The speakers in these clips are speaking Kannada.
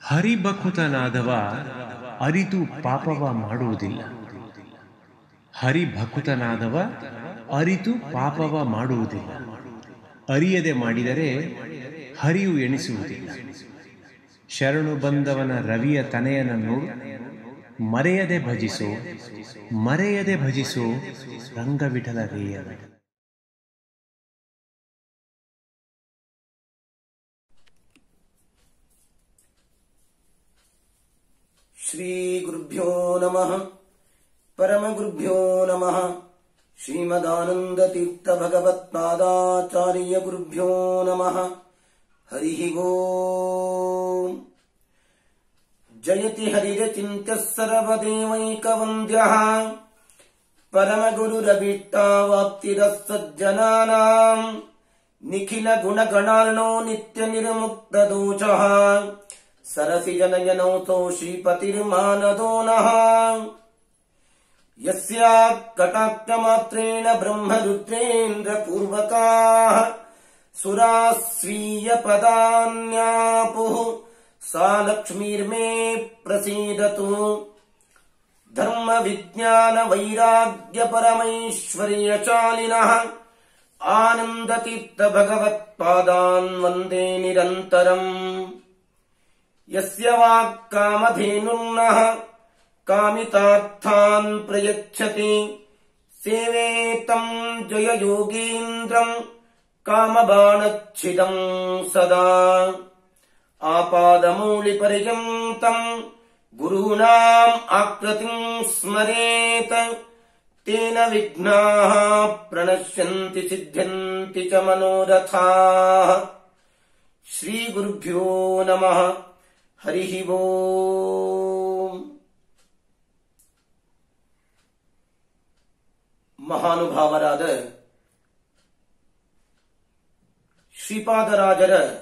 ಹರಿಭಕುತನಾದವ ಅರಿತು ಪಾಪವ ಮಾಡುವುದಿಲ್ಲ. ಹರಿಭಕುತನಾದವ ಅರಿತು ಪಾಪವ ಮಾಡುವುದಿಲ್ಲ. ಅರಿಯದೆ ಮಾಡಿದರೆ ಹರಿಯು ಎಣಿಸುವುದಿಲ್ಲ. ಶರಣು ಬಂದವನ ರವಿಯ ತನೆಯನನ್ನು ಮರೆಯದೆ ಭಜಿಸೋ, ಮರೆಯದೆ ಭಜಿಸೋ ರಂಗವಿಠಲ ರೇಯ. ಶ್ರೀ ಗುರುಭ್ಯೋ ನಮಃ. ಪರಮಗುರುಭ್ಯೋ ನಮಃ. ಶ್ರೀಮದಾನಂದ ತೀರ್ಥ ಭಗವತ್ಪಾದಾಚಾರ್ಯ ಗುರುಭ್ಯೋ ನಮಃ. ಹರಿ ಓಂ. ಜಯತಿ ಹರಿರಚಿಂತ್ಯ ಸರ್ವದೇವೈಕವಂದ್ಯಃ ಪರಮಗುರುರಭೀಷ್ಟಾವಾಪ್ತಿರಸ್ಸಜ್ಜನಾನಾಂ ನಿಖಿಲ ಗುಣಗಣಾರ್ಣೋ ನಿತ್ಯ ನಿರ್ಮುಕ್ತ ದೋಷಃ ಸರಸಿ ಜನಯನೌತೋ ಶ್ರೀಪತಿರ್ಮಾನದೋ ನಃ. ಯಸ್ಯಾ ಕಟಾಕ್ಷಮಾತ್ರೇಣ ಬ್ರಹ್ಮರುದ್ರೇಂದ್ರ ಪೂರ್ವಕಾಃ ಸುರಾಃ ಸ್ವೀಯ ಪದಾನ್ಯಾಪುಃ ಸಾ ಲಕ್ಷ್ಮೀರ್ಮೇ ಪ್ರಸೀದತು. ಧರ್ಮ ವಿಜ್ಞಾನ ವೈರಾಗ್ಯ ಪರಮೈಶ್ವರ್ಯಚಾಲಿನಃ ಆನಂದತೀರ್ಥ ಭಗವತ್ಪಾದಾನ್ ವಂದೇ ನಿರಂತರಂ. ಯಸ್ಯ ವಾಕ್ ಕಾಮಧೇನುರ್ನಃ ಕಾಮಿತಾರ್ಥಾನ್ ಪ್ರಯಚ್ಛತಿ ಸೇವೇತಂ ಜಯ ಯೋಗೀಂದ್ರಂ ಕಾಮಬಾಣಚ್ಛಿದಂ ಸದಾ. ಆಪಾದಮೂಲಿ ಪರ್ಯಂತಂ ಗುರೂಣಾಂ ಆಕೃತಿಂ ಸ್ಮರೇತ್ ತೇನ ವಿಘ್ನಾಃ ಪ್ರಣಶ್ಯಂತಿ ಸಿದ್ಧ್ಯಂತಿ ಚ ಮನೋರಥಾಃ. ಶ್ರೀ ಗುರುಭ್ಯೋ ನಮಃ. ಹರಿ ಓಂ. ಮಹಾನುಭಾವರಾದ ಶ್ರೀಪಾದರಾಜರ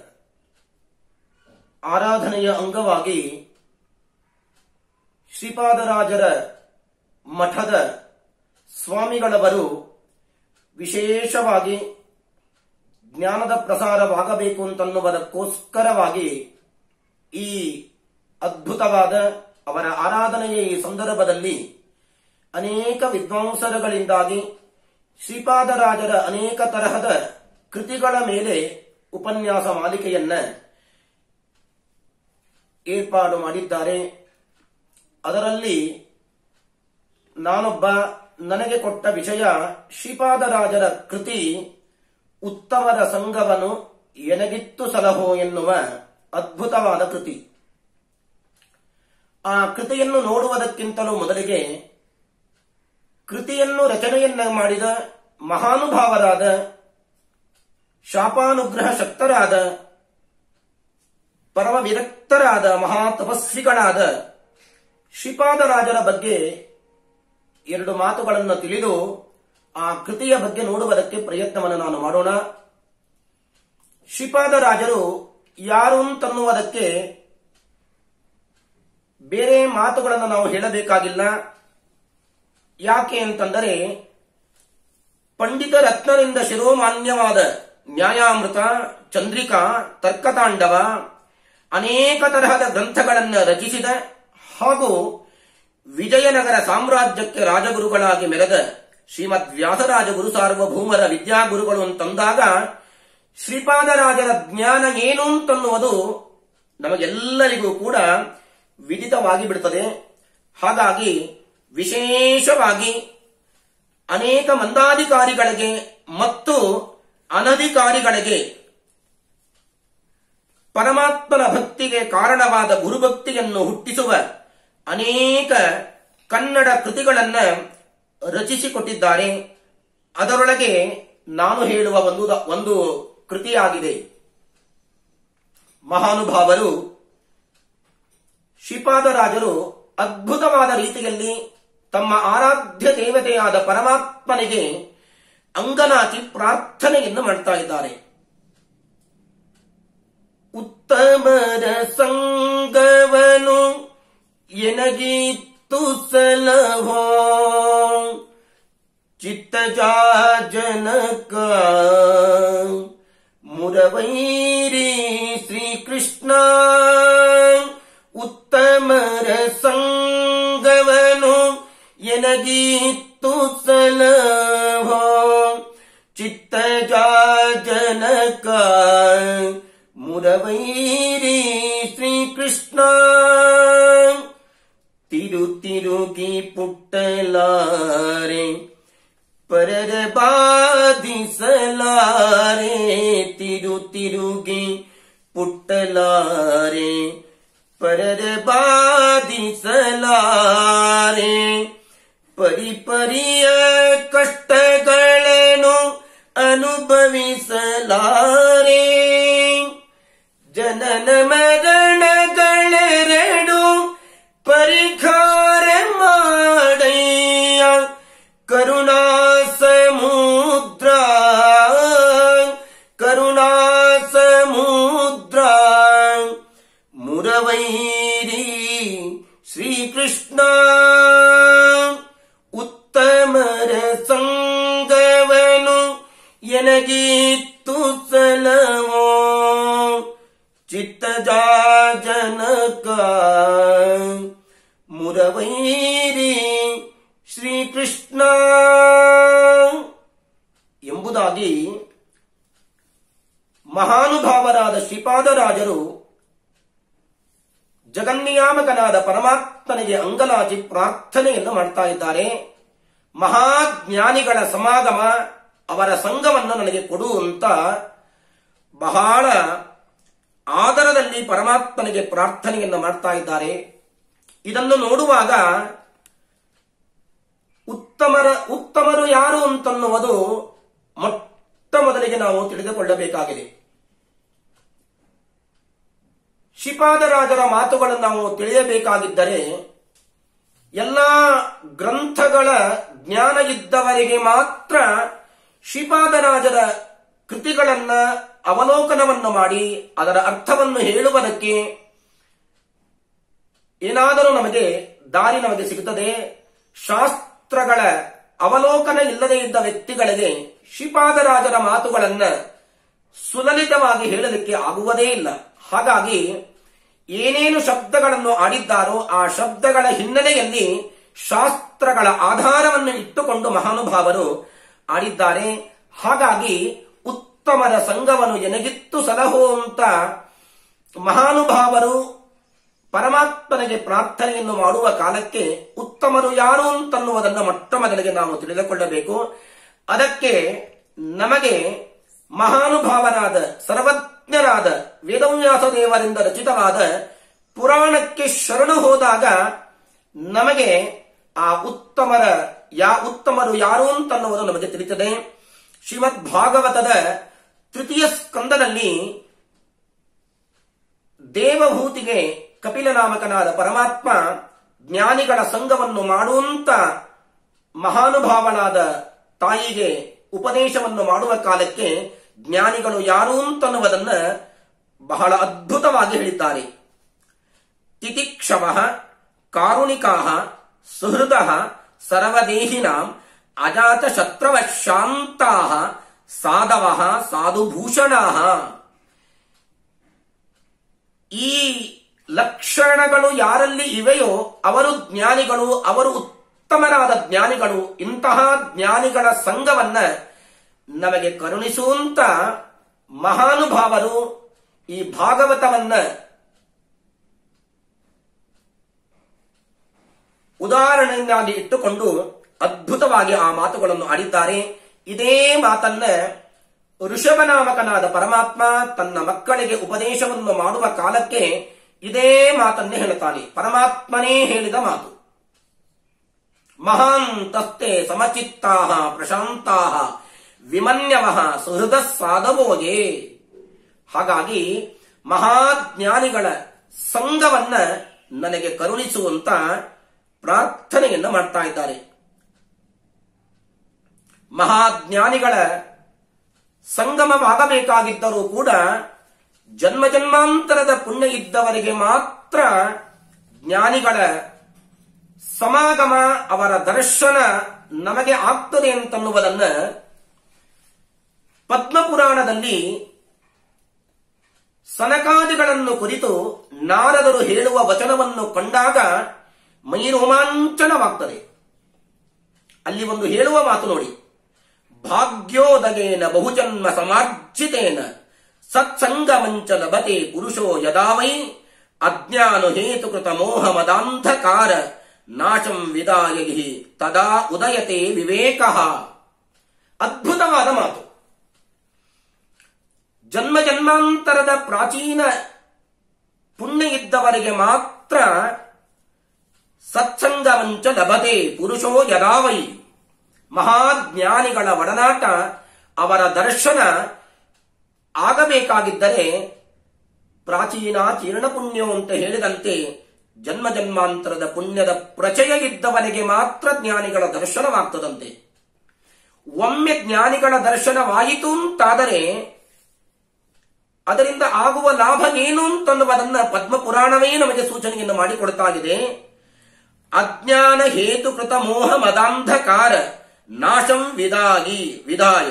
ಆರಾಧನೆಯ ಅಂಗವಾಗಿ ಶ್ರೀಪಾದರಾಜರ ಮಠದ ಸ್ವಾಮಿಗಳವರು ವಿಶೇಷವಾಗಿ ಜ್ಞಾನದ ಪ್ರಸಾರವಾಗಬೇಕು ಅಂತನ್ನುವುದಕ್ಕೋಸ್ಕರವಾಗಿ ಈ ಅದ್ಭುತವಾದ ಅವರ ಆರಾಧನೆಯ ಈ ಸಂದರ್ಭದಲ್ಲಿ ಅನೇಕ ವಿದ್ವಾಂಸರುಗಳಿಂದಾಗಿ ಶ್ರೀಪಾದರಾಜರ ಅನೇಕ ತರಹದ ಕೃತಿಗಳ ಮೇಲೆ ಉಪನ್ಯಾಸ ಮಾಲಿಕೆಯನ್ನ ಏರ್ಪಾಡು ಮಾಡಿದ್ದಾರೆ. ಅದರಲ್ಲಿ ನಾನೊಬ್ಬ ನನಗೆ ಕೊಟ್ಟ ವಿಷಯ ಶ್ರೀಪಾದರಾಜರ ಕೃತಿ ಉತ್ತಮರ ಸಂಘವನ್ನು ಎನಗಿತ್ತು ಸಲಹೋ ಎನ್ನುವ ಅದ್ಭುತವಾದ ಕೃತಿ. ಆ ಕೃತಿಯನ್ನು ನೋಡುವುದಕ್ಕಿಂತಲೂ ಮೊದಲಿಗೆ ಕೃತಿಯನ್ನು ರಚನೆಯನ್ನ ಮಾಡಿದ ಮಹಾನುಭಾವರಾದ ಶಾಪಾನುಗ್ರಹ ಶಕ್ತರಾದ ಪರಮ ವಿರಕ್ತರಾದ ಮಹಾ ತಪಸ್ವಿಗಳಾದ ಶ್ರೀಪಾದರಾಜರ ಬಗ್ಗೆ ಎರಡು ಮಾತುಗಳನ್ನು ತಿಳಿದು ಆ ಕೃತಿಯ ಬಗ್ಗೆ ನೋಡುವುದಕ್ಕೆ ಪ್ರಯತ್ನವನ್ನು ನಾನು ಮಾಡೋಣ. ಶ್ರೀಪಾದರಾಜರು ಯಾರು ಅಂತನ್ನುವುದಕ್ಕೆ ಬೇರೆ ಮಾತುಗಳನ್ನು ನಾವು ಹೇಳಬೇಕಾಗಿಲ್ಲ. ಯಾಕೆ ಅಂತಂದರೆ ಪಂಡಿತ ರತ್ನರಿಂದ ಶಿರೋಮಾನ್ಯವಾದ ನ್ಯಾಯಾಮೃತ, ಚಂದ್ರಿಕಾ, ತರ್ಕತಾಂಡವ ಅನೇಕ ತರಹದ ಗ್ರಂಥಗಳನ್ನು ರಚಿಸಿದ ಹಾಗೂ ವಿಜಯನಗರ ಸಾಮ್ರಾಜ್ಯಕ್ಕೆ ರಾಜಗುರುಗಳಾಗಿ ಮೆರೆದ ಶ್ರೀಮದ್ ವ್ಯಾಸರಾಜ ಗುರು ಸಾರ್ವಭೌಮರ ವಿದ್ಯಾಗುರುಗಳು ಅಂತಂದಾಗ ಶ್ರೀಪಾದರಾಜರ ಜ್ಞಾನ ಏನು ಅಂತನ್ನುವುದು ನಮಗೆಲ್ಲರಿಗೂ ಕೂಡ ವಿದಿತವಾಗಿ ಬಿಡುತ್ತದೆ. ಹಾಗಾಗಿ ವಿಶೇಷವಾಗಿ ಅನೇಕ ಮಂದಾಧಿಕಾರಿಗಳಿಗೆ ಮತ್ತು ಅನಧಿಕಾರಿಗಳಿಗೆ ಪರಮಾತ್ಮನ ಭಕ್ತಿಗೆ ಕಾರಣವಾದ ಗುರುಭಕ್ತಿಯನ್ನು ಹುಟ್ಟಿಸುವ ಅನೇಕ ಕನ್ನಡ ಕೃತಿಗಳನ್ನು ರಚಿಸಿಕೊಟ್ಟಿದ್ದಾರೆ. ಅದರೊಳಗೆ ನಾನು ಹೇಳುವ ಒಂದು ಕೃತಿಯಾಗಿದೆ. ಮಹಾನುಭಾವರು ಶ್ರೀಪಾದರಾಜರು ಅದ್ಭುತವಾದ ರೀತಿಯಲ್ಲಿ ತಮ್ಮ ಆರಾಧ್ಯ ದೇವತೆಯಾದ ಪರಮಾತ್ಮನಿಗೆ ಅಂಗನಾಚಿ ಪ್ರಾರ್ಥನೆಯನ್ನು ಮಾಡ್ತಾ ಇದ್ದಾರೆ. ಉತ್ತಮರ ಸಂಗವನು ಎನಗಿತ್ತು ಸಲಹೋ ಚಿತ್ತಜಾಜನಕ ಮುರವೈರಿ ಶ್ರೀಕೃಷ್ಣ ಎನಗೀತ್ತು ಸಲಹೋ ಚಿತ್ತಜ ಜನಕ ಮುರವೈರಿ ಶ್ರೀಕೃಷ್ಣ ತಿರುಗಿ ಪುಟ್ಟಲಾರೆ ಪರರ ಬಾಧಿಸಲಾರೆ ತಿರುಗಿ ಪುಟ್ಟಲಾರೆ ಪರರ ಬಾಧಿಸಲಾರೆ ಪರಿಪರಿಯ ಕಷ್ಟಗಳನ್ನು ಅನುಭವಿಸಲಾರೆ ಜನನ ಮರಣಗಳೆರಡು ಪರಿಹಾರ ಮಾಡಯ್ಯ ಕರುಣಾ ಸಮುದ್ರ ಮುರವೈರಿ ಶ್ರೀಕೃಷ್ಣ ಉತ್ತಮರ ಸಂಗವನು ಎನಗೀತ್ತು ಸಲವೋ ಚಿತ್ತಜ ಜನಕ ಮುರವೈರಿ ಶ್ರೀಕೃಷ್ಣ ಎಂಬುದಾಗಿ ಮಹಾನುಭಾವರಾದ ಶ್ರೀಪಾದರಾಜರು ಜಗನ್ನಿಯಾಮಕನಾದ ಪರಮಾತ್ಮನಿಗೆ ಅಂಗಲಾಚಿ ಪ್ರಾರ್ಥನೆಯನ್ನು ಮಾಡ್ತಾ ಇದ್ದಾರೆ. ಮಹಾಜ್ಞಾನಿಗಳ ಸಮಾಗಮ, ಅವರ ಸಂಘವನ್ನು ನನಗೆ ಕೊಡು ಅಂತ ಬಹಳ ಆದರದಲ್ಲಿ ಪರಮಾತ್ಮನಿಗೆ ಪ್ರಾರ್ಥನೆಯನ್ನು ಮಾಡ್ತಾ ಇದ್ದಾರೆ. ಇದನ್ನು ನೋಡುವಾಗ ಉತ್ತಮರು ಯಾರು ಅಂತನ್ನುವುದು ಮೊಟ್ಟ ಮೊದಲಿಗೆ ನಾವು ತಿಳಿದುಕೊಳ್ಳಬೇಕಾಗಿದೆ. ಶ್ರೀಪಾದರಾಜರ ಮಾತುಗಳನ್ನು ನಾವು ತಿಳಿಯಬೇಕಾಗಿದ್ದರೆ ಎಲ್ಲಾ ಗ್ರಂಥಗಳ ಜ್ಞಾನ ಇದ್ದವರಿಗೆ ಮಾತ್ರ ಶ್ರೀಪಾದರಾಜರ ಕೃತಿಗಳನ್ನ ಅವಲೋಕನವನ್ನು ಮಾಡಿ ಅದರ ಅರ್ಥವನ್ನು ಹೇಳುವುದಕ್ಕೆ ಏನಾದರೂ ನಮಗೆ ದಾರಿ ಸಿಗುತ್ತದೆ. ಶಾಸ್ತ್ರಗಳ ಅವಲೋಕನ ಇಲ್ಲದೆ ಇದ್ದ ವ್ಯಕ್ತಿಗಳಿಗೆ ಶ್ರೀಪಾದರಾಜರ ಮಾತುಗಳನ್ನ ಸುಲಲಿತವಾಗಿ ಹೇಳಲಿಕ್ಕೆ ಆಗುವುದೇ ಇಲ್ಲ. ಹಾಗಾಗಿ ಏನೇನು ಶಬ್ದಗಳನ್ನು ಆಡಿದ್ದಾರೋ ಆ ಶಬ್ದಗಳ ಹಿನ್ನೆಲೆಯಲ್ಲಿ ಶಾಸ್ತ್ರಗಳ ಆಧಾರವನ್ನು ಇಟ್ಟುಕೊಂಡು ಮಹಾನುಭಾವರು ಆಡಿದ್ದಾರೆ. ಹಾಗಾಗಿ ಉತ್ತಮರ ಸಂಘವನ್ನು ಎನಗಿತ್ತು ಸಲಹೋ ಅಂತ ಮಹಾನುಭಾವರು ಪರಮಾತ್ಮನಿಗೆ ಪ್ರಾರ್ಥನೆಯನ್ನು ಮಾಡುವ ಕಾಲಕ್ಕೆ ಉತ್ತಮರು ಯಾರು ಅಂತನ್ನುವುದನ್ನು ಮೊಟ್ಟ ಮೊದಲಿಗೆ ನಾವು ತಿಳಿದುಕೊಳ್ಳಬೇಕು. ಅದಕ್ಕೆ ನಮಗೆ ಮಹಾನುಭಾವರಾದ ಸರ್ವಜ್ಞರಾದ ವೇದವ್ಯಾಸ ದೇವರಿಂದ ರಚಿತವಾದ ಪುರಾಣಕ್ಕೆ ಶರಣು ಹೋದಾಗ ನಮಗೆ ಆ ಉತ್ತಮರು ಯಾರು ಅಂತನ್ನುವುದು ನಮಗೆ ತಿಳಿಯುತ್ತದೆ. ಶ್ರೀಮದ್ ಭಾಗವತದ ತೃತೀಯ ಸ್ಕಂದದಲ್ಲಿ ದೇವಭೂತಿಗೆ ಕಪಿಲನಾಮಕನಾದ ಪರಮಾತ್ಮ ಜ್ಞಾನಿಗಳ ಸಂಘವನ್ನು ಮಾಡುವಂತ ಮಹಾನುಭಾವನಾದ ತಾಯಿಗೆ ಉಪದೇಶವನ್ನು ಮಾಡುವ ಕಾಲಕ್ಕೆ ಜ್ಞಾನಿಗಳು ಯಾರು ಅಂತನ್ನುವುದನ್ನು ಬಹಳ ಅದ್ಭುತವಾಗಿ ಹೇಳಿದ್ದಾರೆ. ತಿತಿಕ್ಷವಃ ಕಾರುಣಿಕಾಃ ಸುಹೃದಃ ಸರ್ವದೇಹಿನಾಂ ಅಜಾತ ಶತ್ರವ ಶಾಂತಾಃ ಸಾಧವಃ ಸಾಧುಭೂಷಣಾಃ. ಈ ಲಕ್ಷಣಗಳು ಯಾರಲ್ಲಿ ಇವೆಯೋ ಅವರು ಜ್ಞಾನಿಗಳು, ಅವರು ಉತ್ತಮರಾದ ಜ್ಞಾನಿಗಳು. ಇಂತಹ ಜ್ಞಾನಿಗಳ ಸಂಘವನ್ನ ನಮಗೆ ಕರುಣಿಸುವಂತ ಮಹಾನುಭಾವರು ಈ ಭಾಗವತವನ್ನ ಉದಾಹರಣೆಯಾಗಿ ಇಟ್ಟುಕೊಂಡು ಅದ್ಭುತವಾಗಿ ಆ ಮಾತುಗಳನ್ನು ಆಡಿದ್ದಾರೆ. ಇದೇ ಮಾತನ್ನ ಋಷಭನಾಮಕನಾದ ಪರಮಾತ್ಮ ತನ್ನ ಮಕ್ಕಳಿಗೆ ಉಪದೇಶವನ್ನು ಮಾಡುವ ಕಾಲಕ್ಕೆ ಇದೇ ಮಾತನ್ನೇ ಹೇಳುತ್ತಾನೆ. ಪರಮಾತ್ಮನೇ ಹೇಳಿದ ಮಾತು. ಮಹಾಂತಸ್ತೆ ಸಮಚಿತ್ತಾಃ ಪ್ರಶಾಂತಾಃ ವಿಮನ್ಯವಃ ಸುಹೃದ ಸಾಧವೋಯೇ. ಹಾಗಾಗಿ ಮಹಾಜ್ಞಾನಿಗಳ ಸಂಘವನ್ನ ನನಗೆ ಕರುಣಿಸುವಂತ ಪ್ರಾರ್ಥನೆಯನ್ನು ಮಾಡ್ತಾ ಇದ್ದಾರೆ. ಮಹಾಜ್ಞಾನಿಗಳ ಸಂಗಮವಾಗಬೇಕಾಗಿದ್ದರೂ ಕೂಡ ಜನ್ಮ ಜನ್ಮಾಂತರದ ಪುಣ್ಯ ಇದ್ದವರಿಗೆ ಮಾತ್ರ ಜ್ಞಾನಿಗಳ ಸಮಾಗಮ, ಅವರ ದರ್ಶನ ನಮಗೆ ಆಗ್ತದೆ ಅಂತನ್ನುವುದನ್ನ ಪದ್ಮಪುರಾಣದಲ್ಲಿ ಸನಕಾದಿಗಳನ್ನು ಕುರಿತು ನಾರದರು ಹೇಳುವ ವಚನವನ್ನು ಕಂಡಾಗ ಮೈ ರೋಮಾಂಚನವಾಗ್ತದೆ. ಅಲ್ಲಿ ಒಂದು ಹೇಳುವ ಮಾತು ನೋಡಿ, ಭಾಗ್ಯೋದಗೇನ ಬಹುಜನ್ಮ ಸಮಾರ್ಜಿತೇನ ಸತ್ಸಂಗಮಂಚ ಲಭತೆ ಪುರುಷೋ ಯದಾವೈ ಅಜ್ಞಾನ ಹೇತುಕೃತ ಮೋಹ ಮದಾಂಧಕಾರ ನಾಶಂ ವಿದಾಯಗಿ ತದಾ ಉದಯತೆ ವಿವೇಕ. ಅದ್ಭುತವಾದ ಮಾತು. ಜನ್ಮ ಜನ್ಮಾಂತರದ ಪ್ರಾಚೀನ ಪುಣ್ಯ ಇದ್ದವರಿಗೆ ಮಾತ್ರ ಸತ್ಸಂಗಮಂಚ ಲಭತೆ ಪುರುಷೋ ಯದಾವೈ. ಮಹಾಜ್ಞಾನಿಗಳ ಒಡನಾಟ, ಅವರ ದರ್ಶನ ಆಗಬೇಕಾಗಿದ್ದರೆ ಪ್ರಾಚೀನ ಚೀರ್ಣ ಪುಣ್ಯೋ ಅಂತ ಹೇಳಿದಂತೆ ಜನ್ಮ ಜನ್ಮಾಂತರದ ಪುಣ್ಯದ ಪ್ರಚಯ ಇದ್ದವನಿಗೆ ಮಾತ್ರ ಜ್ಞಾನಿಗಳ ದರ್ಶನವಾಗ್ತದಂತೆ. ಒಮ್ಮೆ ಜ್ಞಾನಿಗಳ ದರ್ಶನವಾಯಿತು ಅಂತಾದರೆ ಅದರಿಂದ ಆಗುವ ಲಾಭ ಏನು ಅಂತನ್ನುವುದನ್ನ ಪದ್ಮಪುರಾಣವೇ ನಮಗೆ ಸೂಚನೆಯನ್ನು ಮಾಡಿಕೊಡ್ತಾ ಇದೆ. ಅಜ್ಞಾನ ಹೇತುಕೃತ ಮೋಹ ಮದಾಂಧಕಾರ ನಾಶಂ ವಿದಾಯ.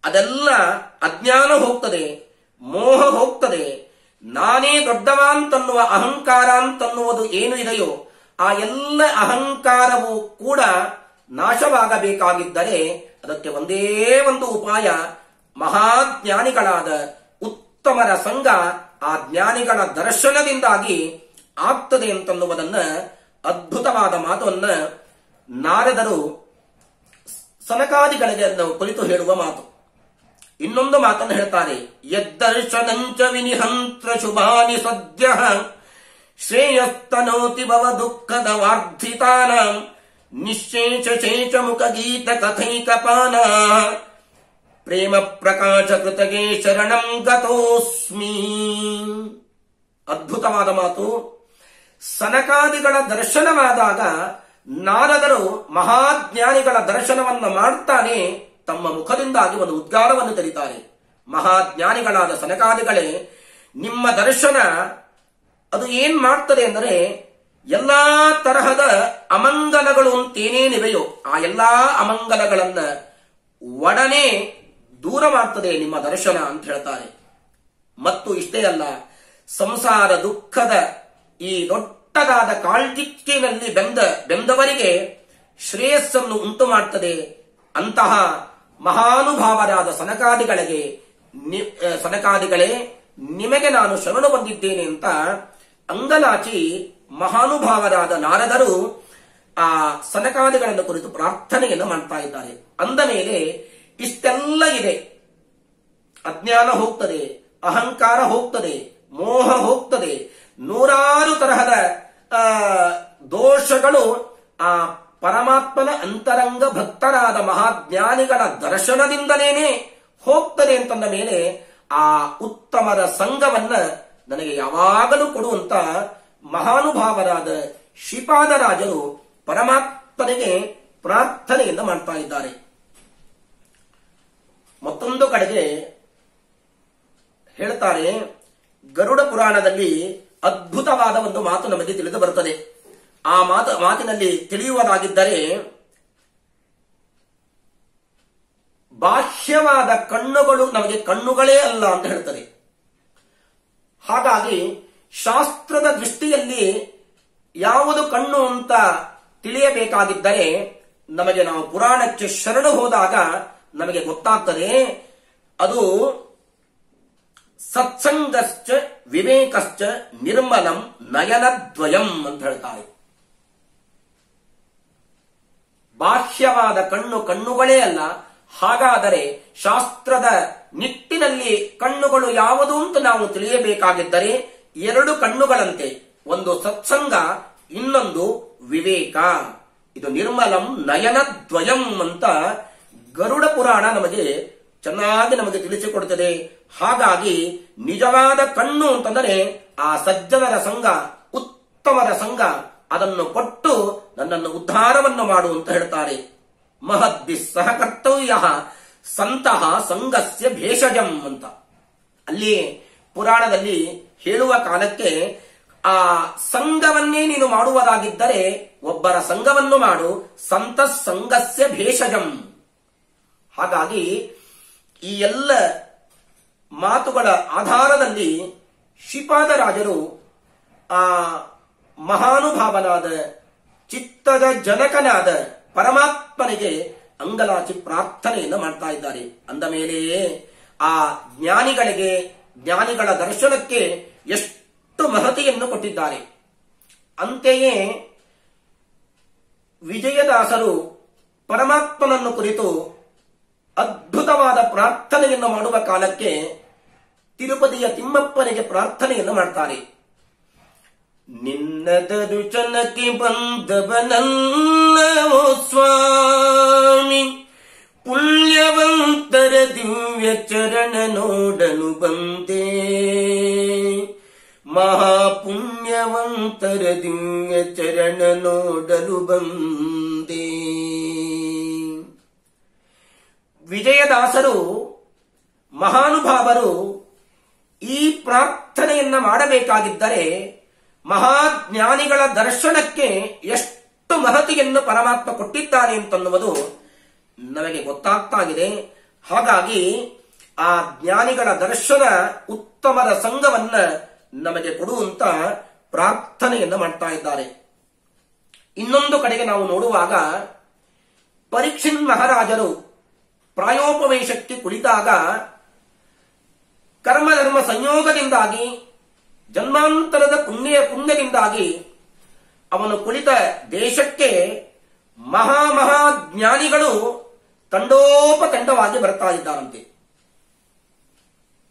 ಅದೆಲ್ಲ ಅಜ್ಞಾನ ಹೋಗ್ತದೆ, ಮೋಹ ಹೋಗ್ತದೆ. ನಾನೇ ದೊಡ್ಡವ ಅಂತನ್ನುವ ಅಹಂಕಾರ ಅಂತನ್ನುವುದು ಏನು ಇದೆಯೋ ಆ ಎಲ್ಲ ಅಹಂಕಾರವು ಕೂಡ ನಾಶವಾಗಬೇಕಾಗಿದ್ದರೆ ಅದಕ್ಕೆ ಒಂದೇ ಒಂದು ಉಪಾಯ, ಮಹಾಜ್ಞಾನಿಗಳಾದ ಉತ್ತಮರ ಸಂಘ. ಆ ಜ್ಞಾನಿಗಳ ದರ್ಶನದಿಂದಾಗಿ ಆಗ್ತದೆ ಅಂತನ್ನುವುದನ್ನ ಅದ್ಭುತವಾದ ಮಾತನ್ನ ನಾರದರು ಸನಕಾದಿಗಳಿಗೆ ಕುರಿತು ಹೇಳುವ ಮಾತು. ಇನ್ನೊಂದು ಮಾತನ್ನು ಹೇಳ್ತಾರೆ, ಯದ್ದರ್ಶನಂಚ ವಿನಿಹಂತ್ರ ಶುಭಾನಿ ಸದ್ಯ ಶ್ರೇಯಸ್ತನೋತಿ ಭವ ದುಃಖದ ವಾರ್ಧಿತಾನ ನಿಶೇಷ ಶೇಷ ಮುಖ ಗೀತ ಕಥೈಕಪಾನ ಪ್ರೇಮ ಪ್ರಕಾಶ ಕೃತಗೆ ಶರಣಂ ಗತೋಸ್ಮಿ. ಅದ್ಭುತವಾದ ಮಾತು. ಸನಕಾದಿಗಳ ದರ್ಶನವಾದಾಗ ನಾರದರು ಮಹಾಜ್ಞಾನಿಗಳ ದರ್ಶನವನ್ನು ಮಾಡ್ತಾನೆ ತಮ್ಮ ಮುಖದಿಂದಾಗಿ ಒಂದು ಉದ್ಗಾರವನ್ನು ತೆರೀತಾರೆ. ಮಹಾಜ್ಞಾನಿಗಳಾದ ಸನಕಾದಿಗಳೇ, ನಿಮ್ಮ ದರ್ಶನ ಅದು ಏನ್ ಮಾಡ್ತದೆ ಅಂದರೆ ಎಲ್ಲಾ ತರಹದ ಅಮಂಗಲಗಳು ಅಂತೇನೇನಿವೆಯೋ ಆ ಎಲ್ಲಾ ಅಮಂಗಲಗಳನ್ನ ಒಡನೆ ದೂರ ಮಾಡ್ತದೆ ನಿಮ್ಮ ದರ್ಶನ ಅಂತ ಹೇಳ್ತಾರೆ. ಮತ್ತು ಇಷ್ಟೇ ಅಲ್ಲ, ಸಂಸಾರ ದುಃಖದ ಈ ದೊಡ್ಡದಾದ ಕಾಳ್ಗಿಚ್ಚಿನಲ್ಲಿ ಬೆಂದವರಿಗೆ ಶ್ರೇಯಸ್ಸನ್ನು ಉಂಟು ಮಾಡ್ತದೆ. ಅಂತಹ ಮಹಾನುಭಾವರಾದ ಸನಕಾದಿಗಳೇ ನಿಮಗೆ ನಾನು ಶರಣು ಬಂದಿದ್ದೇನೆ ಅಂತ ಅಂಗಲಾಚಿ ಮಹಾನುಭಾವರಾದ ನಾರದರು ಆ ಸನಕಾದಿಗಳನ್ನು ಕುರಿತು ಪ್ರಾರ್ಥನೆಯನ್ನು ಮಾಡ್ತಾ ಇದ್ದಾರೆ. ಅಂದ ಮೇಲೆ ಇಷ್ಟೆಲ್ಲ ಇದೆ. ಅಜ್ಞಾನ ಹೋಗ್ತದೆ, ಅಹಂಕಾರ ಹೋಗ್ತದೆ, ಮೋಹ ಹೋಗ್ತದೆ, ನೂರಾರು ತರಹದ ದೋಷಗಳು ಆ ಪರಮಾತ್ಮನ ಅಂತರಂಗ ಭಕ್ತರಾದ ಮಹಾಜ್ಞಾನಿಗಳ ದರ್ಶನದಿಂದಲೇನೆ ಹೋಗ್ತದೆ ಅಂತಂದ ಮೇಲೆ ಆ ಉತ್ತಮರ ಸಂಘವನ್ನ ನನಗೆ ಯಾವಾಗಲೂ ಕೊಡುವಂತ ಮಹಾನುಭಾವರಾದ ಶ್ರೀಪಾದರಾಜರು ಪರಮಾತ್ಮನಿಗೆ ಪ್ರಾರ್ಥನೆಯಿಂದ ಮಾಡ್ತಾ ಇದ್ದಾರೆ. ಮತ್ತೊಂದು ಕಡೆಗೆ ಹೇಳ್ತಾರೆ, ಗರುಡ ಪುರಾಣದಲ್ಲಿ ಅದ್ಭುತವಾದ ಒಂದು ಮಾತು ನಮಗೆ ತಿಳಿದು ಬರುತ್ತದೆ. ಆ ಮಾತಿನಲ್ಲಿ ತಿಳಿಯುವುದಾಗಿದ್ದರೆ, ಬಾಹ್ಯವಾದ ಕಣ್ಣುಗಳು ನಮಗೆ ಕಣ್ಣುಗಳೇ ಅಲ್ಲ ಅಂತ ಹೇಳ್ತಾರೆ. ಹಾಗಾಗಿ ಶಾಸ್ತ್ರದ ದೃಷ್ಟಿಯಲ್ಲಿ ಯಾವುದು ಕಣ್ಣು ಅಂತ ತಿಳಿಯಬೇಕಾಗಿದ್ದರೆ ನಮಗೆ ನಾವು ಪುರಾಣಕ್ಕೆ ಶರಣು ಹೋದಾಗ ನಮಗೆ ಗೊತ್ತಾಗ್ತದೆ. ಅದು ಸತ್ಸಂಗಶ್ಚ ವಿವೇಕಶ್ಚ ನಿರ್ಮಲಂ ನಯನದ್ವಯಂ ಅಂತ ಹೇಳ್ತಾರೆ. ಬಾಹ್ಯವಾದ ಕಣ್ಣುಗಳೇ ಅಲ್ಲ. ಹಾಗಾದರೆ ಶಾಸ್ತ್ರದ ನಿಟ್ಟಿನಲ್ಲಿ ಕಣ್ಣುಗಳು ಯಾವುದು ಅಂತ ನಾವು ತಿಳಿಯಬೇಕಾಗಿದ್ದರೆ ಎರಡು ಕಣ್ಣುಗಳಂತೆ, ಒಂದು ಸತ್ಸಂಗ, ಇನ್ನೊಂದು ವಿವೇಕ. ಇದು ನಿರ್ಮಲಂ ನಯನದ್ವಯಂ ಅಂತ ಗರುಡ ಪುರಾಣ ನಮಗೆ ಚೆನ್ನಾಗಿ ನಮಗೆ ತಿಳಿಸಿಕೊಡುತ್ತದೆ. ಹಾಗಾಗಿ ನಿಜವಾದ ಕಣ್ಣು ಅಂತಂದರೆ ಆ ಸಜ್ಜನರ ಸಂಘ, ಉತ್ತಮರ ಸಂಘ, ಅದನ್ನು ಕೊಟ್ಟು ನನ್ನನ್ನು ಉದ್ಧಾರವನ್ನು ಮಾಡು ಅಂತ ಹೇಳ್ತಾರೆ. ಮಹದ್ಭಿ ಸಹ ಕರ್ತವ್ಯ ಸಂತಹ ಸಂಘಸ್ಯ ಭೇಷಜಂ ಅಂತ ಅಲ್ಲಿ ಪುರಾಣದಲ್ಲಿ ಹೇಳುವ ಕಾಲಕ್ಕೆ ಆ ಸಂಘವನ್ನೇ ನೀನು ಮಾಡುವುದಾಗಿದ್ದರೆ ಒಬ್ಬರ ಸಂಘವನ್ನು ಮಾಡು, ಸಂತ ಸಂಘಸ್ಯ ಭೇಷಜಂ. ಹಾಗಾಗಿ ಈ ಎಲ್ಲ ಮಾತುಗಳ ಆಧಾರದಲ್ಲಿ ಶ್ರೀಪಾದರಾಜರು ಆ ಮಹಾನುಭಾವನಾದ ಚಿತ್ತದ ಜನಕನಾದ ಪರಮಾತ್ಮನಿಗೆ ಅಂಗಲಾಚಿ ಪ್ರಾರ್ಥನೆಯನ್ನು ಮಾಡ್ತಾ ಇದ್ದಾರೆ. ಅಂದ ಮೇಲೆ ಆ ಜ್ಞಾನಿಗಳ ದರ್ಶನಕ್ಕೆ ಎಷ್ಟು ಮಹತಿಯನ್ನು ಕೊಟ್ಟಿದ್ದಾರೆ. ಅಂತೆಯೇ ವಿಜಯದಾಸರು ಪರಮಾತ್ಮನನ್ನು ಕುರಿತು ಅದ್ಭುತವಾದ ಪ್ರಾರ್ಥನೆಯನ್ನು ಮಾಡುವ ಕಾಲಕ್ಕೆ ತಿರುಪತಿಯ ತಿಮ್ಮಪ್ಪನಿಗೆ ಪ್ರಾರ್ಥನೆಯನ್ನು ಮಾಡ್ತಾರೆ. ನಿನ್ನ ದರುಶನಕ್ಕೆ ಬಂದವನಲ್ಲವೋ ಸ್ವಾಮಿ, ಪುಣ್ಯವಂತರ ದಿವ್ಯ ಚರಣ ನೋಡಲು ಬಂದೆ, ಮಹಾಪುಣ್ಯವಂತರ ದಿವ್ಯ ಚರಣ ನೋಡಲು ಬಂದೆ. ವಿಜಯದಾಸರು ಮಹಾನುಭಾವರು ಈ ಪ್ರಾರ್ಥನೆಯನ್ನ ಮಾಡಬೇಕಾಗಿದ್ದರೆ ಮಹಾಜ್ಞಾನಿಗಳ ದರ್ಶನಕ್ಕೆ ಎಷ್ಟು ಮಹತಿಯನ್ನು ಪರಮಾತ್ಮ ಕೊಟ್ಟಿದ್ದಾನೆ ಅಂತನ್ನುವುದು ನಮಗೆ ಗೊತ್ತಾಗ್ತಾ ಇದೆ. ಹಾಗಾಗಿ ಆ ಜ್ಞಾನಿಗಳ ದರ್ಶನ ಉತ್ತಮದ ಸಂಘವನ್ನ ನಮಗೆ ಕೊಡುವಂತ ಪ್ರಾರ್ಥನೆಯನ್ನು ಮಾಡ್ತಾ ಇದ್ದಾರೆ. ಇನ್ನೊಂದು ಕಡೆಗೆ ನಾವು ನೋಡುವಾಗ ಪರೀಕ್ಷಿನ್ ಮಹಾರಾಜರು ಪ್ರಾಯೋಪವೇಶಕ್ಕೆ ಕುಳಿತಾಗ ಕರ್ಮಧರ್ಮ ಸಂಯೋಗದಿಂದಾಗಿ ಜನ್ಮಾಂತರದ ಪುಣ್ಯದಿಂದಾಗಿ ಅವನು ಕುಳಿತ ದೇಶಕ್ಕೆ ಮಹಾಜ್ಞಾನಿಗಳು ತಂಡೋಪತಂಡವಾಗಿ ಬರ್ತಾ ಇದ್ದಾರಂತೆ.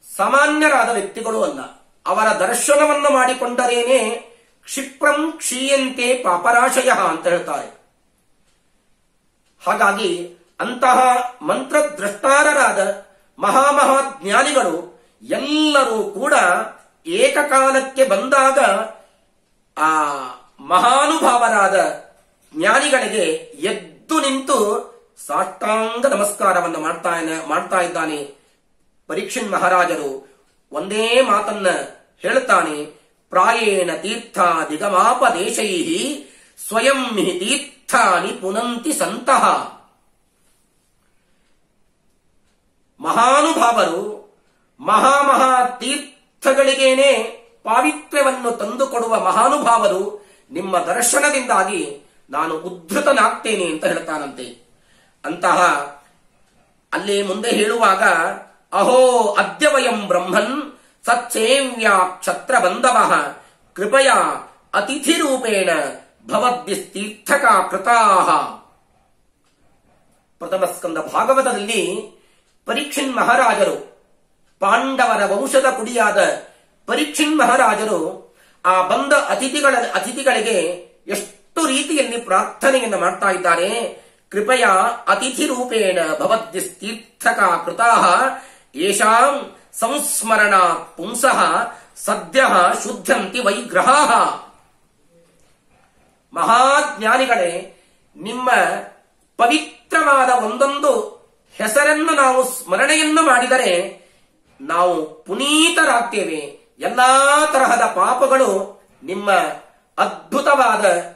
ಸಾಮಾನ್ಯರಾದ ವ್ಯಕ್ತಿಗಳು ಅಲ್ಲ. ಅವರ ದರ್ಶನವನ್ನು ಮಾಡಿಕೊಂಡರೇನೆ ಕ್ಷಿಪ್ರಂ ಕ್ಷೀಯಂತೆ ಪಾಪರಾಶಯ ಅಂತ ಹೇಳ್ತಾರೆ. ಹಾಗಾಗಿ ಅಂತಹ ಮಂತ್ರದ್ರಷ್ಟಾರರಾದ ಮಹಾಜ್ಞಾನಿಗಳು ಎಲ್ಲರೂ ಕೂಡ ಏಕಕಾಲಕ್ಕೆ ಬಂದಾಗ ಆ ಮಹಾನುಭಾವರಾದ ಜ್ಞಾನಿಗಳಿಗೆ ಎದ್ದು ನಿಂತು ಸಾಷ್ಟಾಂಗ ನಮಸ್ಕಾರವನ್ನು ಮಾಡ್ತಾ ಇದ್ದಾನೆ ಪರೀಕ್ಷಿನ್ ಮಹಾರಾಜರು. ಒಂದೇ ಮಾತನ್ನ ಹೇಳ್ತಾನೆ, ಪ್ರಾಯೇಣ ತೀರ್ಥಾದಿಗಮಾಪದೇಶೈಹಿ ಸ್ವಯಂ ಹಿ ತೀರ್ಥಾನಿ ಪುನಂತಿ ಸಂತಃ. ಮಹಾನುಭಾವರು ತೀರ್ಥಗಳಿಗೇನೆ ಪಾವಿತ್ರ್ಯವನ್ನು ತಂದುಕೊಡುವ ಮಹಾನುಭಾವರು ನಿಮ್ಮ ದರ್ಶನದಿಂದಾಗಿ ನಾನು ಉದ್ಧತನಾಗ್ತೇನೆ ಅಂತ ಹೇಳ್ತಾನಂತೆ. ಅಂತಹ ಅಲ್ಲಿ ಮುಂದೆ ಹೇಳುವಾಗ ಅಹೋ ಅದ್ಯವಯಂ ಬ್ರಹ್ಮನ್ ಸತ್ಸೇವ್ಯಾ ಕ್ಷತ್ರ ಬಂಧವಃ ಕೃಪಯಾ ಅತಿಥಿ ರೂಪೇಣ ಭವದ್ಭಿಸ್ತೀರ್ಥಕ ಕೃತಾಃ. ಪ್ರಥಮ ಸ್ಕಂದ ಭಾಗವತದಲ್ಲಿ ಪರೀಕ್ಷಿನ್ ಮಹಾರಾಜರು, ಪಾಂಡವರ ವಂಶದ ಕುಡಿಯಾದ ಪರೀಕ್ಷಿನ್ ಮಹಾರಾಜರು ಆ ಬಂದ ಅತಿಥಿಗಳಿಗೆ ಎಷ್ಟು ರೀತಿಯಲ್ಲಿ ಪ್ರಾರ್ಥನೆಯನ್ನು ಮಾಡ್ತಾ ಇದ್ದಾರೆ. ಕೃಪಯಾ ಅತಿಥಿ ರೂಪೇಣ ಭವದ್ಭಿಸ್ತೀರ್ಥಕ ಕೃತಾಃ ಯೇಷಾಂ ಸಂಸ್ಮರಣ ಪುಂಸಃ ಸದ್ಯಃ ಶುದ್ಧಂತಿ ವೈಗ್ರಹಾಃ. ಮಹಾಜ್ಞಾನಿಗಳೇ, ನಿಮ್ಮ ಪವಿತ್ರವಾದ ಒಂದೊಂದು ಹೆಸರನ್ನು ನಾವು ಸ್ಮರಣೆಯನ್ನು ಮಾಡಿದರೆ ನಾವು ಪುನೀತರಾಗ್ತೇವೆ. ಎಲ್ಲಾ ತರಹದ ಪಾಪಗಳು ನಿಮ್ಮ ಅದ್ಭುತವಾದ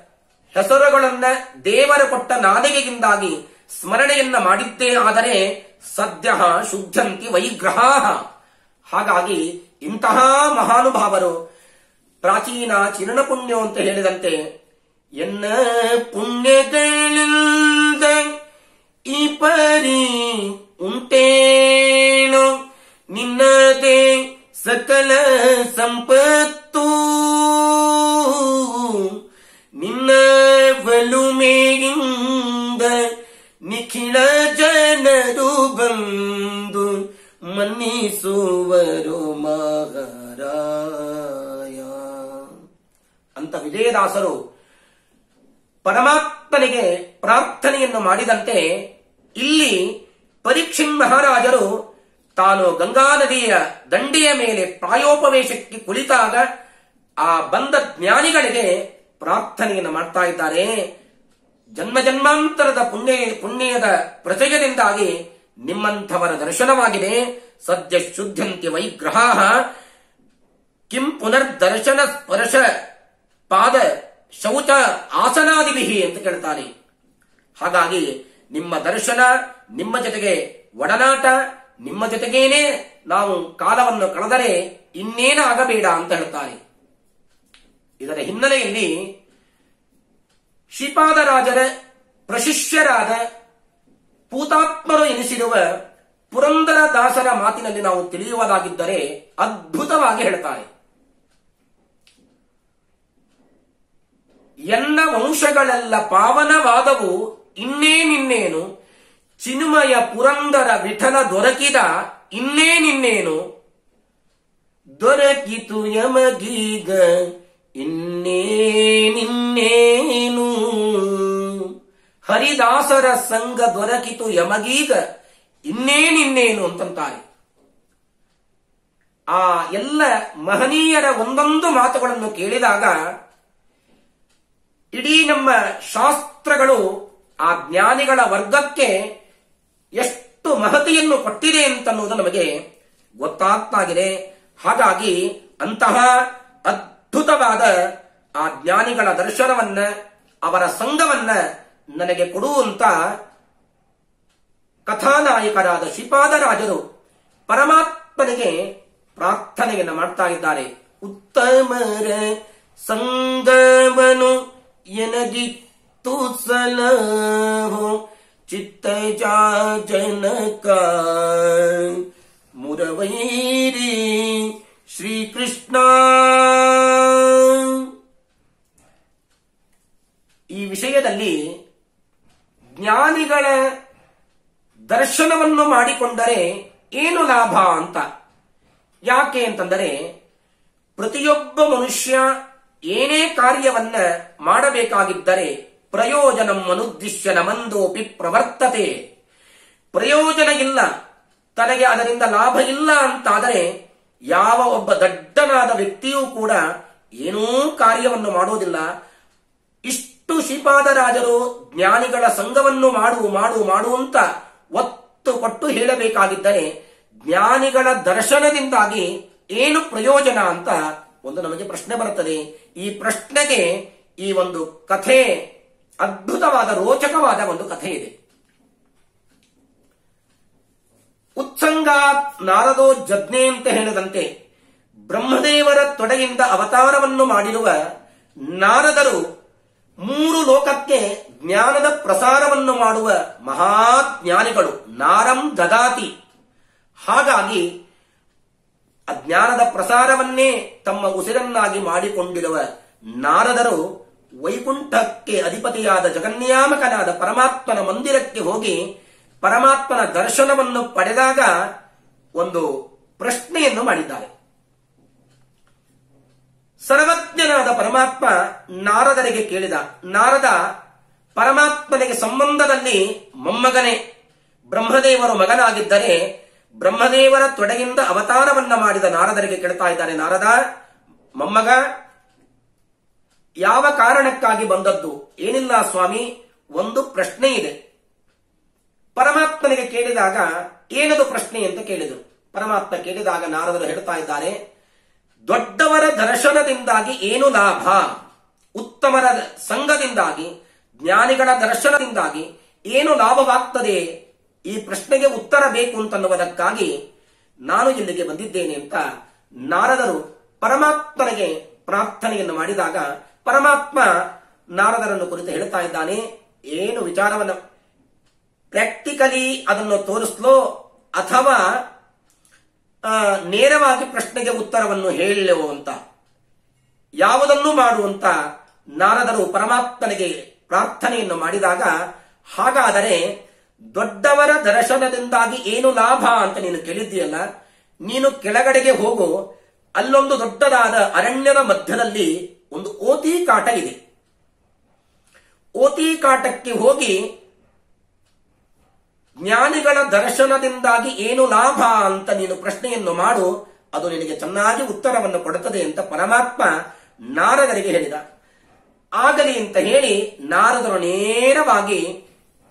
ಹೆಸರುಗಳನ್ನ ದೇವರ ಕೊಟ್ಟ ನಾಲಿಗೆಯಿಂದಾಗಿ ಸ್ಮರಣೆಯನ್ನ ಮಾಡಿದ್ದೇ ಆದರೆ ಸದ್ಯ ಶುದ್ಧಂತಿ ವೈಗ್ರಹಾಃ. ಹಾಗಾಗಿ ಇಂತಹ ಮಹಾನುಭಾವರು ಪ್ರಾಚೀನ ಚಿರಣ ಪುಣ್ಯ ಅಂತ ಹೇಳಿದಂತೆ ಎನ್ನ ಪುಣ್ಯಗಳಿಂದ ಈ ಪರಿ ಉಂಟೇನು ನಿನ್ನದೇ ಸಕಲ ಸಂಪತ್ತು, ನಿನ್ನ ಒಲುಮೆಯಿಂದ ನಿಖಿಳ ಜನರು ಬಂದು ಮನ್ನಿಸುವರು ಮಹಾರಾಯ ಅಂತ ವಿಜಯದಾಸರು ಪರಮಾತ್ಮನಿಗೆ ಪ್ರಾರ್ಥನೆಯನ್ನು ಮಾಡಿದಂತೆ ಇಲ್ಲಿ ಪರೀಕ್ಷಿನ್ ಮಹಾರಾಜರು ತಾನು ಗಂಗಾ ನದಿಯ ದಂಡೆಯ ಮೇಲೆ ಪ್ರಾಯೋಪವೇಶಕ್ಕೆ ಕುಳಿತಾಗ ಆ ಬಂದ ಜ್ಞಾನಿಗಳಿಗೆ ಪ್ರಾರ್ಥನೆಯನ್ನು ಮಾಡ್ತಾ ಇದ್ದಾರೆ. ಜನ್ಮಾಂತರದ ಪುಣ್ಯದ ಪ್ರಚಯದಿಂದಾಗಿ ನಿಮ್ಮಂಥವರ ದರ್ಶನವಾಗಿದೆ. ಸದ್ಯ ಶುದ್ಧಂತಿ ವೈಗ್ರಹಾಃ ಕಿಂ ಪುನರ್ದರ್ಶನ ಸ್ಪರ್ಶ ಪಾದ ಶೌಚ ಆಸನಾದಿಭಿಹಿ ಅಂತ ಕೇಳ್ತಾನೆ. ಹಾಗಾಗಿ ನಿಮ್ಮ ದರ್ಶನ, ನಿಮ್ಮ ಜೊತೆಗೆ ಒಡನಾಟ, ನಿಮ್ಮ ಜೊತೆಗೇನೆ ನಾವು ಕಾಲವನ್ನು ಕಳೆದರೆ ಇನ್ನೇನಾಗಬೇಡ ಅಂತ ಹೇಳ್ತಾರೆ. ಇದರ ಹಿನ್ನೆಲೆಯಲ್ಲಿ ಶ್ರೀಪಾದರಾಜರ ಪ್ರಶಿಷ್ಯರಾದ ಪೂತಾತ್ಮರು ಎನಿಸಿರುವ ಪುರಂದರದಾಸರ ಮಾತಿನಲ್ಲಿ ನಾವು ತಿಳಿಯುವುದಾಗಿದ್ದರೆ ಅದ್ಭುತವಾಗಿ ಹೇಳ್ತಾರೆ. ಎಲ್ಲ ವಂಶಗಳೆಲ್ಲ ಪಾವನವಾದವು ಇನ್ನೇನಿನ್ನೇನು, ಚಿನ್ಮಯ ಪುರಂದರ ವಿಠಲ ದೊರಕಿದ ಇನ್ನೇನಿನ್ನೇನು, ದೊರಕಿತು ಯಮಗೀಗ ಇನ್ನೇನಿನ್ನೇನು, ಹರಿದಾಸರ ಸಂಘ ದೊರಕಿತು ಯಮಗೀಗ ಇನ್ನೇನಿನ್ನೇನು ಅಂತಂತಾರೆ. ಆ ಎಲ್ಲ ಮಹನೀಯರ ಒಂದೊಂದು ಮಾತುಗಳನ್ನು ಕೇಳಿದಾಗ ಇಡೀ ನಮ್ಮ ಶಾಸ್ತ್ರಗಳು ಆ ಜ್ಞಾನಿಗಳ ವರ್ಗಕ್ಕೆ ಎಷ್ಟು ಮಹತಿಯನ್ನು ಕೊಟ್ಟಿದೆ ಅಂತನ್ನುವುದು ನಮಗೆ ಗೊತ್ತಾಗ್ತಾಗಿದೆ. ಹಾಗಾಗಿ ಅಂತಹ ಅದ್ಭುತವಾದ ಆ ಜ್ಞಾನಿಗಳ ದರ್ಶನವನ್ನ, ಅವರ ಸಂಘವನ್ನ ನನಗೆ ಕೊಡುವಂತ ಕಥಾನಾಯಕರಾದ ಶ್ರೀಪಾದರಾಜರು ಪರಮಾತ್ಮನಿಗೆ ಪ್ರಾರ್ಥನೆಯನ್ನು ಮಾಡ್ತಾ ಇದ್ದಾರೆ. ಉತ್ತಮರ ಸಂಗವನು ಎನಗಿತ್ತು ಸಲಹೋ ಚಿತ್ತಜ ಜನಕ ಮುರವೈರಿ ಶ್ರೀಕೃಷ್ಣ. ಈ ವಿಷಯದಲ್ಲಿ ಜ್ಞಾನಿಗಳ ದರ್ಶನವನ್ನು ಮಾಡಿಕೊಂಡರೆ ಏನು ಲಾಭ ಅಂತ. ಯಾಕೆ ಅಂತಂದರೆ ಪ್ರತಿಯೊಬ್ಬ ಮನುಷ್ಯ ಏನೇ ಕಾರ್ಯವನ್ನ ಮಾಡಬೇಕಾಗಿದ್ದರೆ ಪ್ರಯೋಜನಂ ಅನುದ್ದಿಶ್ಯ ನಮಂದೋಪಿ ಪ್ರವರ್ತತೆ, ಪ್ರಯೋಜನ ಇಲ್ಲ, ತನಗೆ ಅದರಿಂದ ಲಾಭ ಇಲ್ಲ ಅಂತಾದರೆ ಯಾವ ಒಬ್ಬ ದಡ್ಡನಾದ ವ್ಯಕ್ತಿಯೂ ಕೂಡ ಏನೂ ಕಾರ್ಯವನ್ನು ಮಾಡುವುದಿಲ್ಲ. ಇಷ್ಟು ಶ್ರೀಪಾದರಾಜರು ಜ್ಞಾನಿಗಳ ಸಂಘವನ್ನು ಮಾಡು ಅಂತ ಒತ್ತು ಕೊಟ್ಟು ಹೇಳಬೇಕಾಗಿದ್ದರೆ ಜ್ಞಾನಿಗಳ ದರ್ಶನದಿಂದಾಗಿ ಏನು ಪ್ರಯೋಜನ ಅಂತ ಒಂದು ನಮಗೆ ಪ್ರಶ್ನೆ ಬರುತ್ತದೆ. ಈ ಪ್ರಶ್ನೆಗೆ ಈ ಒಂದು ಕಥೆ, ಅದ್ಭುತವಾದ ರೋಚಕವಾದ ಒಂದು ಕಥೆ ಇದೆ. ಉತ್ಸಂಗಾತ್ ನಾರದೋ ಜಜ್ಞೆ ಅಂತ ಹೇಳಿದಂತೆ ಬ್ರಹ್ಮದೇವರ ತೊಡೆಯಿಂದ ಅವತಾರವನ್ನು ಮಾಡಿರುವ ನಾರದರು 3 ಲೋಕಕ್ಕೆ ಜ್ಞಾನದ ಪ್ರಸಾರವನ್ನು ಮಾಡುವ ಮಹಾಜ್ಞಾನಿಗಳು. ನಾರಂ ದದಾತಿ. ಹಾಗಾಗಿ ಅಜ್ಞಾನದ ಪ್ರಸಾರವನ್ನೇ ತಮ್ಮ ಉಸಿರನ್ನಾಗಿ ಮಾಡಿಕೊಂಡಿರುವ ನಾರದರು ವೈಕುಂಠಕ್ಕೆ ಅಧಿಪತಿಯಾದ ಜಗನ್ನಿಯಾಮಕನಾದ ಪರಮಾತ್ಮನ ಮಂದಿರಕ್ಕೆ ಹೋಗಿ ಪರಮಾತ್ಮನ ದರ್ಶನವನ್ನು ಪಡೆದಾಗ ಒಂದು ಪ್ರಶ್ನೆಯನ್ನು ಮಾಡಿದ್ದಾರೆ. ಸರ್ವಜ್ಞನಾದ ಪರಮಾತ್ಮ ನಾರದರಿಗೆ ಕೇಳಿದ. ನಾರದ ಪರಮಾತ್ಮನಿಗೆ ಸಂಬಂಧದಲ್ಲಿ ಮೊಮ್ಮಗನೇ, ಬ್ರಹ್ಮದೇವರು ಮಗನಾಗಿದ್ದರೆ ಬ್ರಹ್ಮದೇವರ ತೊಡೆಯಿಂದ ಅವತಾರವನ್ನ ಮಾಡಿದ ನಾರದರಿಗೆ ಕೇಳ್ತಾ ಇದ್ದಾನೆ. ನಾರದ, ಮೊಮ್ಮಗ ಯಾವ ಕಾರಣಕ್ಕಾಗಿ ಬಂದದ್ದು? ಏನಿಲ್ಲ ಸ್ವಾಮಿ, ಒಂದು ಪ್ರಶ್ನೆ ಇದೆ. ಪರಮಾತ್ಮನಿಗೆ ಕೇಳಿದಾಗ ಏನದು ಪ್ರಶ್ನೆ ಅಂತ ಕೇಳಿದರು. ಪರಮಾತ್ಮ ಕೇಳಿದಾಗ ನಾರದರು ಹೇಳ್ತಾ ಇದ್ದಾರೆ, ದೊಡ್ಡವರ ದರ್ಶನದಿಂದಾಗಿ ಏನು ಲಾಭ, ಉತ್ತಮರ ಸಂಘದಿಂದಾಗಿ, ಜ್ಞಾನಿಗಳ ದರ್ಶನದಿಂದಾಗಿ ಏನು ಲಾಭವಾಗ್ತದೆ, ಈ ಪ್ರಶ್ನೆಗೆ ಉತ್ತರ ಬೇಕು ಅಂತನ್ನುವುದಕ್ಕಾಗಿ ನಾನು ಇಲ್ಲಿಗೆ ಬಂದಿದ್ದೇನೆ ಅಂತ ನಾರದರು ಪರಮಾತ್ಮನಿಗೆ ಪ್ರಾರ್ಥನೆಯನ್ನು ಮಾಡಿದಾಗ ಪರಮಾತ್ಮ ನಾರದರನ್ನು ಕುರಿತು ಹೇಳ್ತಾ ಇದ್ದಾನೆ. ಏನು ವಿಚಾರವನ್ನು ಪ್ರಾಕ್ಟಿಕಲಿ ಅದನ್ನು ತೋರಿಸ್ಲೋ ಅಥವಾ ನೇರವಾಗಿ ಪ್ರಶ್ನೆಗೆ ಉತ್ತರವನ್ನು ಹೇಳಲೇವೋ ಅಂತ, ಯಾವುದನ್ನು ಮಾಡುವಂತ ನಾರದರು ಪರಮಾತ್ಮನಿಗೆ ಪ್ರಾರ್ಥನೆಯನ್ನು ಮಾಡಿದಾಗ, ಹಾಗಾದರೆ ದೊಡ್ಡವರ ದರ್ಶನದಿಂದಾಗಿ ಏನು ಲಾಭ ಅಂತ ನೀನು ಕೇಳಿದ್ದೀಯಲ್ಲ, ನೀನು ಕೆಳಗಡೆಗೆ ಹೋಗು, ಅಲ್ಲೊಂದು ದೊಡ್ಡದಾದ ಅರಣ್ಯದ ಮಧ್ಯದಲ್ಲಿ ಒಂದು ಓತಿ ಕಾಟ ಇದೆ. ಓತಿ ಕಾಟಕ್ಕೆ ಹೋಗಿ ಜ್ಞಾನಿಗಳ ದರ್ಶನದಿಂದಾಗಿ ಏನು ಲಾಭ ಅಂತ ನೀನು ಪ್ರಶ್ನೆಯನ್ನು ಮಾಡು, ಅದು ನಿನಗೆ ಚೆನ್ನಾಗಿ ಉತ್ತರವನ್ನು ಕೊಡುತ್ತದೆ ಅಂತ ಪರಮಾತ್ಮ ನಾರದರಿಗೆ ಹೇಳಿದ. ಆಗಲಿ ಅಂತ ಹೇಳಿ ನಾರದರು ನೇರವಾಗಿ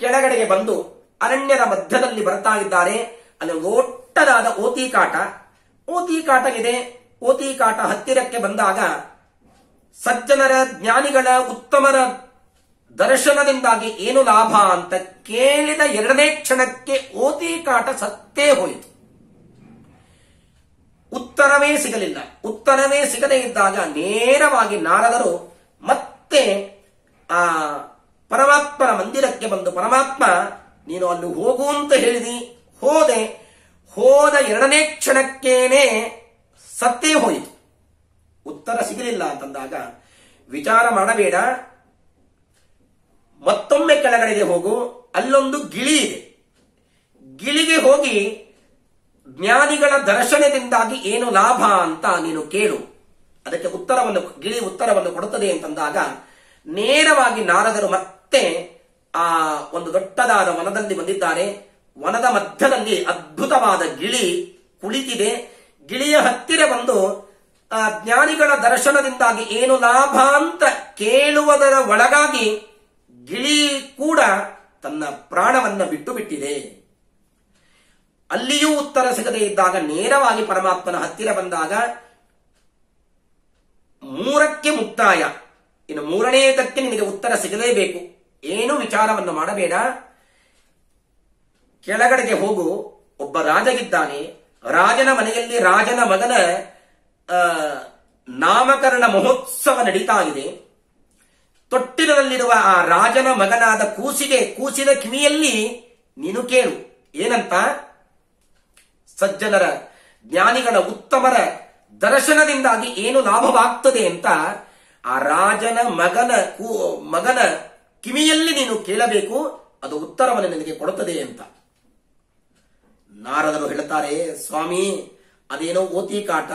ಕೆಳಗಡೆಗೆ ಬಂದು ಅರಣ್ಯದ ಮಧ್ಯದಲ್ಲಿ ಬರ್ತಾ ಇದ್ದಾರೆ. ಅಲ್ಲಿ ದೊಡ್ಡದಾದ ಓತಿ ಕಾಟ ಇದೆ. ಓತಿ ಕಾಟ ಹತ್ತಿರಕ್ಕೆ ಬಂದಾಗ ಸಜ್ಜನರ, ಜ್ಞಾನಿಗಳ, ಉತ್ತಮರ ದರ್ಶನದಿಂದಾಗಿ ಏನು ಲಾಭ ಅಂತ ಕೇಳಿದ 2ನೇ ಕ್ಷಣಕ್ಕೆ ಓತಿ ಕಾಟ ಸತ್ತೇ ಹೋಯಿತು. ಉತ್ತರವೇ ಸಿಗಲಿಲ್ಲ. ಉತ್ತರವೇ ಸಿಗದೇ ಇದ್ದಾಗ ನೇರವಾಗಿ ನಾರದರು ಮತ್ತೆ ಆ ಪರಮಾತ್ಮನ ಮಂದಿರಕ್ಕೆ ಬಂದು ಪರಮಾತ್ಮ ನೀನು ಅಲ್ಲಿ ಹೋಗು ಅಂತ ಹೇಳಿದಿ, ಹೋದೆ. ಹೋದ 2ನೇ ಕ್ಷಣಕ್ಕೇನೆ ಸತ್ತೇ ಹೋಯಿತು. ಉತ್ತರ ಸಿಗಲಿಲ್ಲ ಅಂತಂದಾಗ ವಿಚಾರ ಮಾಡಬೇಡ, ಮತ್ತೊಮ್ಮೆ ಕೆಳಗಡೆಗೆ ಹೋಗು, ಅಲ್ಲೊಂದು ಗಿಳಿ ಇದೆ, ಗಿಳಿಗೆ ಹೋಗಿ ಜ್ಞಾನಿಗಳ ದರ್ಶನದಿಂದಾಗಿ ಏನು ಲಾಭ ಅಂತ ನೀನು ಕೇಳು, ಅದಕ್ಕೆ ಗಿಳಿ ಉತ್ತರವನ್ನು ಕೊಡುತ್ತದೆ ಅಂತಂದಾಗ ನೇರವಾಗಿ ನಾರದರು ಮತ್ತೆ ಆ ಒಂದು ದೊಡ್ಡದಾದ ವನದಲ್ಲಿ ಬಂದಿದ್ದಾರೆ. ವನದ ಮಧ್ಯದಲ್ಲಿ ಅದ್ಭುತವಾದ ಗಿಳಿ ಕುಳಿತಿದೆ. ಗಿಳಿಯ ಹತ್ತಿರ ಬಂದು ಜ್ಞಾನಿಗಳ ದರ್ಶನದಿಂದಾಗಿ ಏನು ಲಾಭ ಅಂತ ಕೇಳುವುದರ ಒಳಗಾಗಿ ಗಿಳಿ ಕೂಡ ತನ್ನ ಪ್ರಾಣವನ್ನ ಬಿಟ್ಟು ಬಿಟ್ಟಿದೆ. ಅಲ್ಲಿಯೂ ಉತ್ತರ ಸಿಗದೇ ಇದ್ದಾಗ ನೇರವಾಗಿ ಪರಮಾತ್ಮನ ಹತ್ತಿರ ಬಂದಾಗ 3ಕ್ಕೆ ಮುಕ್ತಾಯ, ಇನ್ನು 3ನೇದಕ್ಕೆ ನಿನಗೆ ಉತ್ತರ ಸಿಗಲೇಬೇಕು. ಏನು ವಿಚಾರವನ್ನು ಮಾಡಬೇಡ, ಕೆಳಗಡೆಗೆ ಹೋಗು. ಒಬ್ಬ ರಾಜಗಿದ್ದಾನೆ, ರಾಜನ ಮನೆಯಲ್ಲಿ ರಾಜನ ಮಗನ ನಾಮಕರಣ ಮಹೋತ್ಸವ ನಡೀತಾ ಇದೆ. ತೊಟ್ಟಿಲಲ್ಲಿರುವ ಆ ರಾಜನ ಮಗನಾದ ಕೂಸಿನ ಕಿವಿಯಲ್ಲಿ ನೀನು ಕೇಳು, ಏನಂತ? ಸಜ್ಜನರ ಜ್ಞಾನಿಗಳ ಉತ್ತಮರ ದರ್ಶನದಿಂದಾಗಿ ಏನು ಲಾಭವಾಗ್ತದೆ ಅಂತ ಆ ರಾಜನ ಮಗನ ಕಿವಿಯಲ್ಲಿ ನೀನು ಕೇಳಬೇಕು, ಅದು ಉತ್ತರವನ್ನು ನಿನಗೆ ಕೊಡುತ್ತದೆ ಅಂತ. ನಾರದರು ಹೇಳುತ್ತಾರೆ, ಸ್ವಾಮಿ ಅದೇನೋ ಓತಿ ಕಾಟ,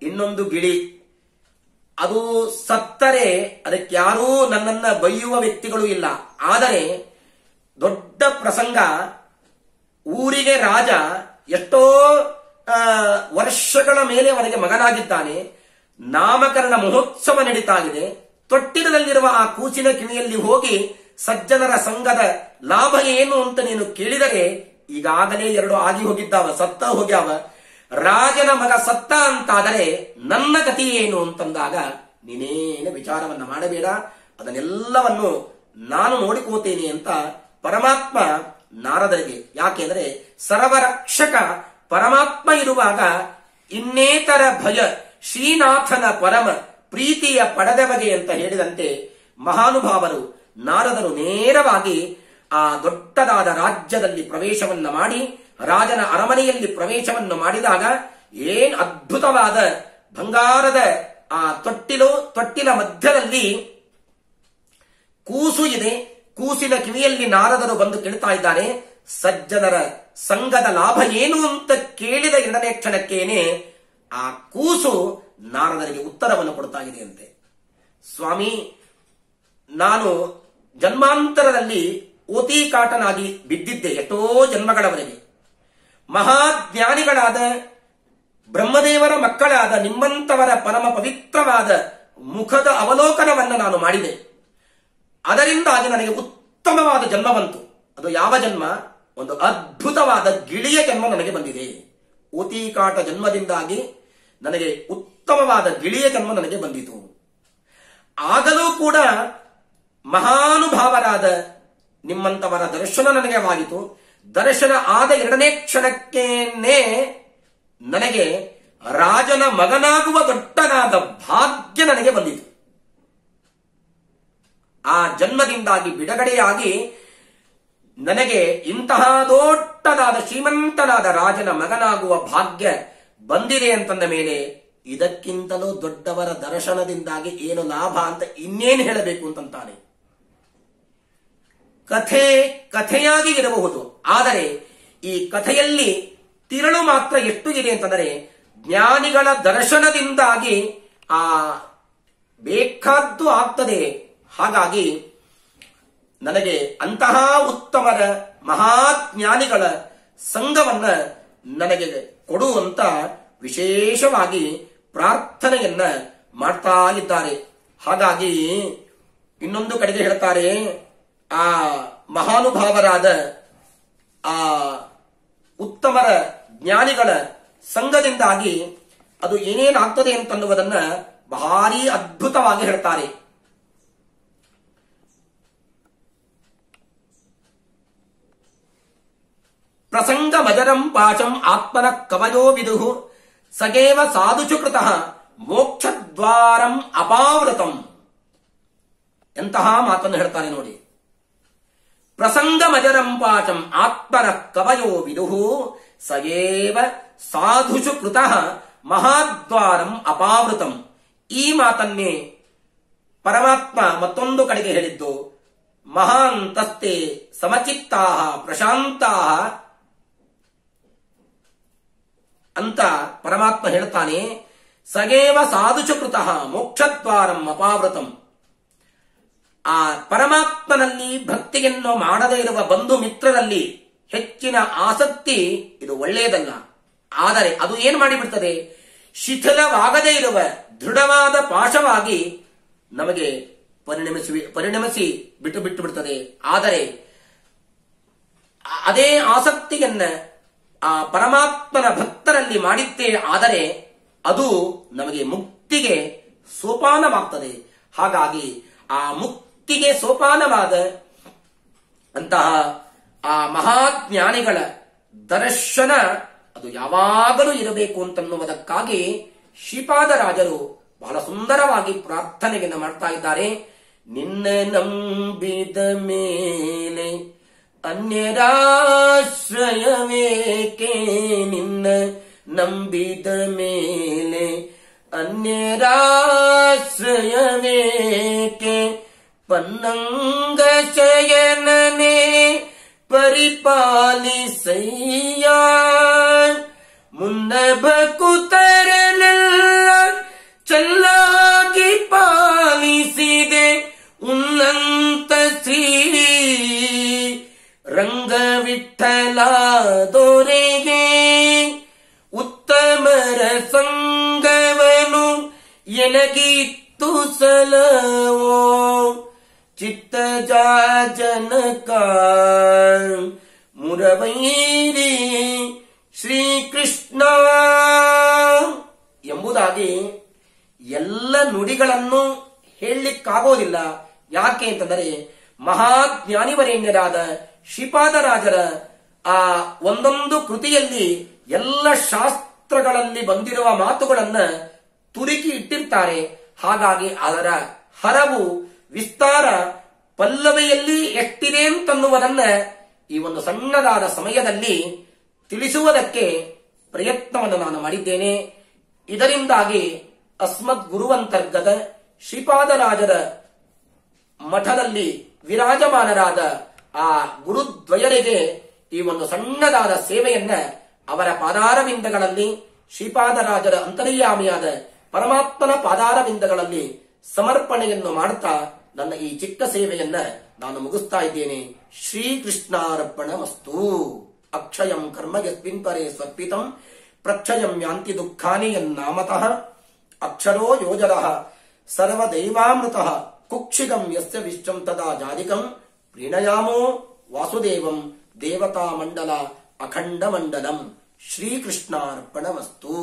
ಇನ್ನೊಂದು ಗಿಳಿ, ಅದು ಸತ್ತರೆ ಅದಕ್ಕೆ ಯಾರೂ ನನ್ನನ್ನ ಬೈಯುವ ವ್ಯಕ್ತಿಗಳು ಇಲ್ಲ. ಆದರೆ ದೊಡ್ಡ ಪ್ರಸಂಗ, ಊರಿಗೆ ರಾಜ, ಎಷ್ಟೋ ವರ್ಷಗಳ ಮೇಲೆ ಅವನಿಗೆ ಮಗನಾಗಿದ್ದಾನೆ, ನಾಮಕರಣ ಮಹೋತ್ಸವ ನಡೀತಾ ಇದೆ. ತೊಟ್ಟಿಲಲ್ಲಿರುವ ಆ ಕೂಸಿನ ಕಿವಿಯಲ್ಲಿ ಹೋಗಿ ಸಜ್ಜನರ ಸಂಘದ ಲಾಭ ಏನು ಅಂತ ನೀನು ಕೇಳಿದರೆ ಈಗಾಗಲೇ 2 ಆಗಿ ಹೋಗಿದ್ದಾವ, ಸತ್ತ ಹೋಗ್ಯಾವ. ರಾಜನ ಮಗ ಸತ್ತ ಅಂತಾದರೆ ನನ್ನ ಗತಿ ಏನು ಅಂತಂದಾಗ ನೀನೇನು ವಿಚಾರವನ್ನ ಮಾಡಬೇಡ, ಅದನ್ನೆಲ್ಲವನ್ನು ನಾನು ನೋಡಿಕೋತೇನೆ ಅಂತ ಪರಮಾತ್ಮ ನಾರದರಿಗೆ. ಯಾಕೆಂದ್ರೆ ಸರ್ವರಕ್ಷಕ ಪರಮಾತ್ಮ ಇರುವಾಗ ಇನ್ನೇತರ ಭಯ ಶ್ರೀನಾಥನ ಪರಮ ಪ್ರೀತಿಯ ಪಡೆದವಗೆ ಅಂತ ಹೇಳಿದಂತೆ ಮಹಾನುಭಾವರು ನಾರದರು ನೇರವಾಗಿ ಆ ದೊಡ್ಡದಾದ ರಾಜ್ಯದಲ್ಲಿ ಪ್ರವೇಶವನ್ನ ಮಾಡಿ, ರಾಜನ ಅರಮನೆಯಲ್ಲಿ ಪ್ರವೇಶವನ್ನು ಮಾಡಿದಾಗ ಏನ್ ಅದ್ಭುತವಾದ ಬಂಗಾರದ ಆ ತೊಟ್ಟಿಲ ಮಧ್ಯದಲ್ಲಿ ಕೂಸು ಇದೆ. ಕೂಸಿನ ಕಿವಿಯಲ್ಲಿ ನಾರದರು ಬಂದು ಕೇಳ್ತಾ ಇದ್ದಾರೆ, ಸಜ್ಜನರ ಸಂಘದ ಲಾಭ ಏನು ಅಂತ ಕೇಳಿದ 2ನೇ ಕ್ಷಣಕ್ಕೇನೆ ಆ ಕೂಸು ನಾರದರಿಗೆ ಉತ್ತರವನ್ನು ಕೊಡ್ತಾ ಇದೆ ಅಂತೆ. ಸ್ವಾಮಿ, ನಾನು ಜನ್ಮಾಂತರದಲ್ಲಿ ಓತಿಕಾಟನಾಗಿ ಬಿದ್ದಿದ್ದೆ ಎಷ್ಟೋ ಜನ್ಮಗಳವರೆಗೆ. ಮಹಾಜ್ಞಾನಿಗಳಾದ ಬ್ರಹ್ಮದೇವರ ಮಕ್ಕಳಾದ ನಿಮ್ಮಂತವರ ಪರಮ ಪವಿತ್ರವಾದ ಮುಖದ ಅವಲೋಕನವನ್ನು ನಾನು ಮಾಡಿದೆ. ಅದರಿಂದಾಗಿ ನನಗೆ ಉತ್ತಮವಾದ ಜನ್ಮ ಬಂತು. ಅದು ಯಾವ ಜನ್ಮ? ಒಂದು ಅದ್ಭುತವಾದ ಗಿಳಿಯ ಜನ್ಮ ನನಗೆ ಬಂದಿದೆ. ಓತಿಕಾಟ ಜನ್ಮದಿಂದಾಗಿ ನನಗೆ ಉತ್ತಮವಾದ ಗಿಳಿಯ ಜನ್ಮ ನನಗೆ ಬಂದಿತು. ಆಗಲೂ ಕೂಡ ಮಹಾನುಭಾವರಾದ ನಿಮ್ಮಂತವರ ದರ್ಶನ ನನಗೆವಾಗಿತು. ದರ್ಶನ ಆದ 2ನೇ ಕ್ಷಣಕ್ಕೇನೆ ನನಗೆ ರಾಜನ ಮಗನಾಗುವ ದೊಡ್ಡನಾದ ಭಾಗ್ಯ ನನಗೆ ಬಂದಿತು. ಆ ಜನ್ಮದಿಂದಾಗಿ ಬಿಡುಗಡೆಯಾಗಿ ನನಗೆ ಇಂತಹ ದೊಡ್ಡದಾದ ಶ್ರೀಮಂತನಾದ ರಾಜನ ಮಗನಾಗುವ ಭಾಗ್ಯ ಬಂದಿದೆ ಅಂತಂದ ಮೇಲೆ ಇದಕ್ಕಿಂತಲೂ ದೊಡ್ಡವರ ದರ್ಶನದಿಂದಾಗಿ ಏನು ಲಾಭ ಅಂತ ಇನ್ನೇನು ಹೇಳಬೇಕು ಅಂತಂತಾನೆ. ಕಥೆಯಾಗಿ ಇರಬಹುದು, ಆದರೆ ಈ ಕಥೆಯಲ್ಲಿ ತಿರುಳು ಮಾತ್ರ ಎಷ್ಟು ಇದೆ ಅಂತಂದರೆ ಜ್ಞಾನಿಗಳ ದರ್ಶನದಿಂದಾಗಿ ಆ ಬೇಕಾದ್ದು ಆಗ್ತದೆ. ಹಾಗಾಗಿ ನನಗೆ ಅಂತಹ ಉತ್ತಮರ ಮಹಾಜ್ಞಾನಿಗಳ ಸಂಘವನ್ನ ನನಗೆ ಕೊಡುವಂತ ವಿಶೇಷವಾಗಿ ಪ್ರಾರ್ಥನೆಯನ್ನ ಮಾಡ್ತಾ ಇದ್ದಾರೆ. ಹಾಗಾಗಿ ಇನ್ನೊಂದು ಕಡೆಗೆ ಹೇಳ್ತಾರೆ, ಆ ಮಹಾನುಭಾವರಾದ ಆ ಉತ್ತಮರ ಜ್ಞಾನಿಗಳ ಸಂಘದಿಂದಾಗಿ ಅದು ಏನೇನಾಗ್ತದೆ ಅಂತನ್ನುವುದನ್ನ ಭಾರಿ ಅದ್ಭುತವಾಗಿ ಹೇಳ್ತಾರೆ. ಪ್ರಸಂಗ ಮಜರಂ ಪಾಶಂ ಆತ್ಮನ ಕವಯೋ ವಿದುಹು ಸಗೇವ ಸಾಧುಚು ಕೃತಃ ಮೋಕ್ಷದ್ವಾರಂ ಅಪಾವೃತಂ. ಎಂತಹ ಮಾತನ್ನು ಹೇಳ್ತಾನೆ ನೋಡಿ. ಪ್ರಸಂಗಮಜರಂ ಪಾಚಂ ಆತ್ಮನ ಕವಯೋ ವಿದುಹು ಸಯೇವ ಸಾಧುಷು ಕೃತಃ ಮಹಾದ್ವಾರಂ ಅಪಾವೃತಂ. ಈ ಮಾತನ್ನೇ ಪರಮಾತ್ಮ ಮತ್ತೊಂದು ಕಡೆಗೆ ಹೇಳಿದ್ದು, ಮಹಾಂತಸ್ತೆ ಸಮಚಿತ್ತಾಹ ಪ್ರಶಾಂತಾಹ ಅಂತ ಪರಮಾತ್ಮ ಹೇಳ್ತಾನೆ. ಸಗೇವ ಸಾಧುಷು ಕೃತಃ ಮೋಕ್ಷದ್ವಾರಂ ಅಪಾವೃತಂ. ಆ ಪರಮಾತ್ಮನಲ್ಲಿ ಭಕ್ತಿಯನ್ನು ಮಾಡದೇ ಇರುವ ಬಂಧು ಮಿತ್ರರಲ್ಲಿ ಹೆಚ್ಚಿನ ಆಸಕ್ತಿ ಇದು ಒಳ್ಳೆಯದಲ್ಲ. ಆದರೆ ಅದು ಏನ್ ಮಾಡಿಬಿಡ್ತದೆ, ಶಿಥಿಲವಾಗದೇ ಇರುವ ದೃಢವಾದ ಪಾಶವಾಗಿ ನಮಗೆ ಪರಿಣಮಿಸಿ ಬಿಟ್ಟು ಬಿಡ್ತದೆ. ಆದರೆ ಅದೇ ಆಸಕ್ತಿಯನ್ನ ಆ ಪರಮಾತ್ಮನ ಭಕ್ತರಲ್ಲಿ ಮಾಡಿದ್ದೇ ಆದರೆ ಅದು ನಮಗೆ ಮುಕ್ತಿಗೆ ಸೋಪಾನವಾಗ್ತದೆ. ಹಾಗಾಗಿ ಆ ಮುಕ್ತಿಗೆ ಸೋಪಾನವಾದ ಅಂತಹ ಆ ಮಹಾಜ್ಞಾನಿಗಳ ದರ್ಶನ ಅದು ಯಾವಾಗಲೂ ಇರಬೇಕು ಅಂತನ್ನುವುದಕ್ಕಾಗಿ ಶ್ರೀಪಾದರಾಜರು ಬಹಳ ಸುಂದರವಾಗಿ ಪ್ರಾರ್ಥನೆಯನ್ನು ಮಾಡ್ತಾ ಇದ್ದಾರೆ. ನಿನ್ನ ನಂಬಿದ ಮೇಲೆ ಅನ್ಯರಾಶ್ರಯವೇಕೆ, ನಿನ್ನ ನಂಬಿದ ಮೇಲೆ ಅನ್ಯರಾಶ್ರಯವೇಕೆ, ಪನ್ನಂಗ ಶಯನನೇ ಪರಿಪಾಲಿಸಯ್ಯ, ಮುನ್ನ ಭಕುತರನೆಲ್ಲ ಚೆನ್ನಾಗಿ ಪಾಲಿಸಿದೆ ಉನ್ನಂತ ಶ್ರೀ ರಂಗವಿಠಲ ದೊರೆಗೆ. ಉತ್ತಮರ ಸಂಗವನು ಎನಗಿತ್ತು ಸಲವೋ ಚಿತ್ತಜ ಜನಕ ಮುರವೈರಿ ಶ್ರೀಕೃಷ್ಣ ಎಂಬುದಾಗಿ ಎಲ್ಲ ನುಡಿಗಳನ್ನು ಹೇಳಲಿಕ್ಕಾಗೋದಿಲ್ಲ. ಯಾಕೆ ಅಂತಂದರೆ ಮಹಾಜ್ಞಾನಿವರೇಣ್ಯರಾದ ಶ್ರೀಪಾದರಾಜರ ಆ ಒಂದೊಂದು ಕೃತಿಯಲ್ಲಿ ಎಲ್ಲ ಶಾಸ್ತ್ರಗಳಲ್ಲಿ ಬಂದಿರುವ ಮಾತುಗಳನ್ನ ತುರುಕಿ ಇಟ್ಟಿರ್ತಾರೆ. ಹಾಗಾಗಿ ಅದರ ಹರವು ವಿಸ್ತಾರ ಪಲ್ಲವಿಯಲ್ಲಿ ಎಷ್ಟಿದೆ ಅಂತನ್ನುವುದನ್ನ ಈ ಒಂದು ಸಣ್ಣದಾದ ಸಮಯದಲ್ಲಿ ತಿಳಿಸುವುದಕ್ಕೆ ಪ್ರಯತ್ನವನ್ನು ನಾನು ಮಾಡಿದ್ದೇನೆ. ಇದರಿಂದಾಗಿ ಅಸ್ಮದ್ ಗುರುವಂತರ್ಗತ ಶ್ರೀಪಾದರಾಜರ ಮಠದಲ್ಲಿ ವಿರಾಜಮಾನರಾದ ಆ ಗುರುದ್ವಯರಿಗೆ ಈ ಒಂದು ಸಣ್ಣದಾದ ಸೇವೆಯನ್ನ ಅವರ ಪಾದಾರವಿಂದಗಳಲ್ಲಿ ಶ್ರೀಪಾದರಾಜರ ಅಂತರ್ಯಾಮಿಯಾದ ಪರಮಾತ್ಮನ ಪಾದಾರವಿಂದಗಳಲ್ಲಿ ಸಮರ್ಪಣೆಯನ್ನು ಮಾಡುತ್ತಾ ನನ್ನ ಈ ಚಿಕ್ಕ ಸೇವೆಯನ್ನ ನಾನು ಮುಗಿಸ್ತಾ ಇದ್ದೇನೆ. ಶ್ರೀಕೃಷ್ಣಾರ್ಪಣಮಸ್ತು. ಅಕ್ಷಯಂ ಕರ್ಮ ಯಸ್ಮಿನ್ ಪರೇ ಸ್ವರ್ಪಿತಂ ಪ್ರಕ್ಷಯಂ ಯಾಂತಿ ದುಃಖಾನಿ ಯನ್ನಾಮತಃ ಅಕ್ಷರೋ ಯೋಜರಃ ಸರ್ವದೈವಾಮೃತಃ ಕುಕ್ಷಿಗಂ ಯಸ್ಯ ವಿಶ್ವಂ ತದಾ ಜಾಧಿಕಂ ಪ್ರೀಣಯಾಮೋ ವಾಸುದೇವಂ ದೇವತಾ ಮಂಡಲ ಅಖಂಡ ಮಂಡಲಂ. ಶ್ರೀಕೃಷ್ಣಾರ್ಪಣಮಸ್ತು.